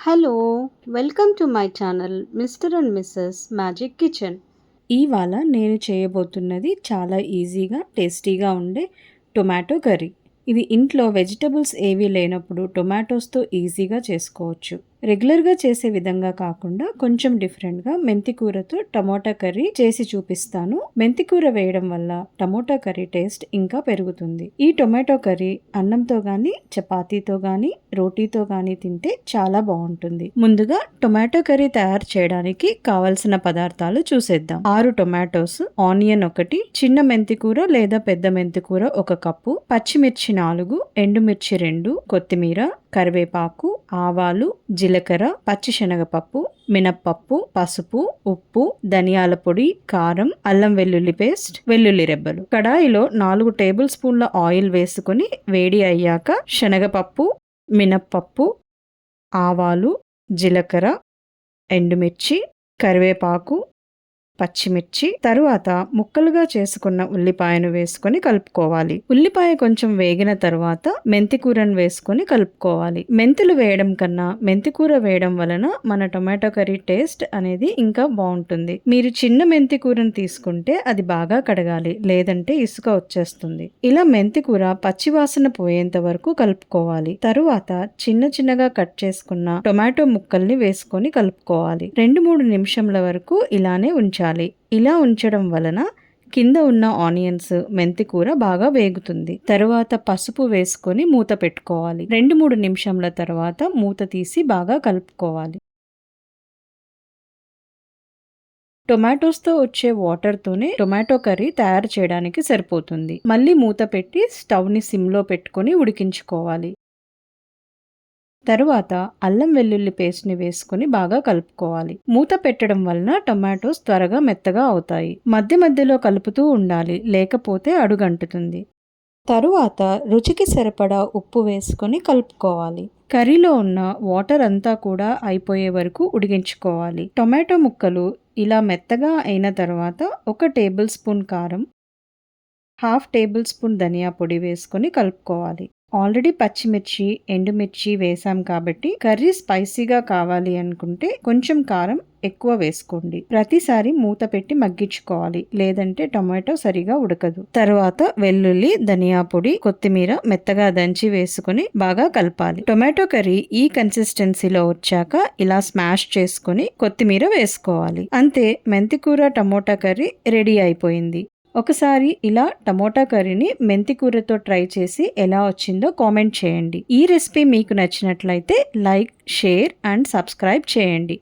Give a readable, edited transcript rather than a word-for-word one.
Hello! Welcome to my channel mister and Mrs magic kitchen. ఇవాళ నేను చేయబోతున్నది చాలా ఈజీగా, టేస్టీగా ఉండే టొమాటో కర్రీ. ఇది ఇంట్లో వెజిటబుల్స్ ఏవీ లేనప్పుడు టొమాటోస్తో ఈజీగా చేసుకోవచ్చు. రెగ్యులర్గా చేసే విధంగా కాకుండా కొంచెం డిఫరెంట్గా మెంతికూరతో టమోటా కర్రీ చేసి చూపిస్తాను. మెంతికూర వేయడం వల్ల టమోటా కర్రీ టేస్ట్ ఇంకా పెరుగుతుంది. ఈ టొమాటో కర్రీ అన్నంతో గానీ, చపాతీతో గానీ, రోటీతో గానీ తింటే చాలా బాగుంటుంది. ముందుగా టొమాటో కర్రీ తయారు చేయడానికి కావలసిన పదార్థాలు చూసేద్దాం. 6 టొమాటోస్, ఆనియన్ 1, చిన్న మెంతికూర లేదా పెద్ద మెంతికూర 1 కప్పు, పచ్చిమిర్చి 4, ఎండుమిర్చి 2, కొత్తిమీర, కరివేపాకు, ఆవాలు, జీలకర్ర, పచ్చిశనగపప్పు, మినప్పప్పు, పసుపు, ఉప్పు, ధనియాల పొడి, కారం, అల్లం వెల్లుల్లి పేస్ట్, వెల్లుల్లి రెబ్బలు. కడాయిలో 4 టేబుల్ స్పూన్ల ఆయిల్ వేసుకుని వేడి అయ్యాక శనగపప్పు, మినప్పప్పు, ఆవాలు, జీలకర్ర, ఎండుమిర్చి, కరివేపాకు, పచ్చిమిర్చి, తరువాత ముక్కలుగా చేసుకున్న ఉల్లిపాయను వేసుకొని కలుపుకోవాలి. ఉల్లిపాయ కొంచెం వేగిన తరువాత మెంతికూరను వేసుకొని కలుపుకోవాలి. మెంతులు వేయడం కన్నా మెంతికూర వేయడం వలన మన టొమాటో కర్రీ టేస్ట్ అనేది ఇంకా బాగుంటుంది. మీరు చిన్న మెంతికూరను తీసుకుంటే అది బాగా కడగాలి, లేదంటే ఇసుక వచ్చేస్తుంది. ఇలా మెంతికూర పచ్చివాసన పోయేంత వరకు కలుపుకోవాలి. తరువాత చిన్నగా కట్ చేసుకున్న టొమాటో ముక్కల్ని వేసుకొని కలుపుకోవాలి. 2-3 నిమిషంల వరకు ఇలానే ఉంచాలి. ఇలా ఉంచడం వలన కింద ఉన్న ఆనియన్స్, మెంతికూర బాగా వేగుతుంది. తరువాత పసుపు వేసుకొని మూత పెట్టుకోవాలి. 2-3 నిమిషంల తర్వాత మూత తీసి బాగా కలుపుకోవాలి. టొమాటోస్తో వచ్చే వాటర్తోనే టొమాటో కర్రీ తయారు చేయడానికి సరిపోతుంది. మళ్ళీ మూత పెట్టి స్టవ్ని సిమ్లో పెట్టుకొని ఉడికించుకోవాలి. తరువాత అల్లం వెల్లుల్లి పేస్ట్ని వేసుకుని బాగా కలుపుకోవాలి. మూత పెట్టడం వలన టొమాటోస్ త్వరగా మెత్తగా అవుతాయి. మధ్యలో కలుపుతూ ఉండాలి, లేకపోతే అడుగంటుతుంది. తరువాత రుచికి సరిపడా ఉప్పు వేసుకొని కలుపుకోవాలి. కర్రీలో ఉన్న వాటర్ అంతా కూడా అయిపోయే వరకు ఉడికించుకోవాలి. టొమాటో ముక్కలు ఇలా మెత్తగా అయిన తర్వాత 1 టేబుల్ స్పూన్ కారం, 1/2 టేబుల్ స్పూన్ ధనియా పొడి వేసుకొని కలుపుకోవాలి. ఆల్రెడీ పచ్చిమిర్చి, ఎండుమిర్చి వేసాం కాబట్టి కర్రీ స్పైసీగా కావాలి అనుకుంటే కొంచెం కారం ఎక్కువ వేసుకోండి. ప్రతిసారి మూత పెట్టి మగ్గించుకోవాలి, లేదంటే టొమాటో సరిగా ఉడకదు. తర్వాత వెల్లుల్లి, ధనియా పొడి, కొత్తిమీర మెత్తగా దంచి వేసుకుని బాగా కలపాలి. టొమాటో కర్రీ ఈ కన్సిస్టెన్సీలో వచ్చాక ఇలా స్మాష్ చేసుకుని కొత్తిమీర వేసుకోవాలి. అంతే, మెంతికూర టమోటా కర్రీ రెడీ అయిపోయింది. ఒకసారి ఇలా టమోటా కర్రీని మెంతికూరతో ట్రై చేసి ఎలా వచ్చిందో కామెంట్ చేయండి. ఈ రెసిపీ మీకు నచ్చినట్లయితే లైక్, షేర్ అండ్ సబ్స్క్రైబ్ చేయండి.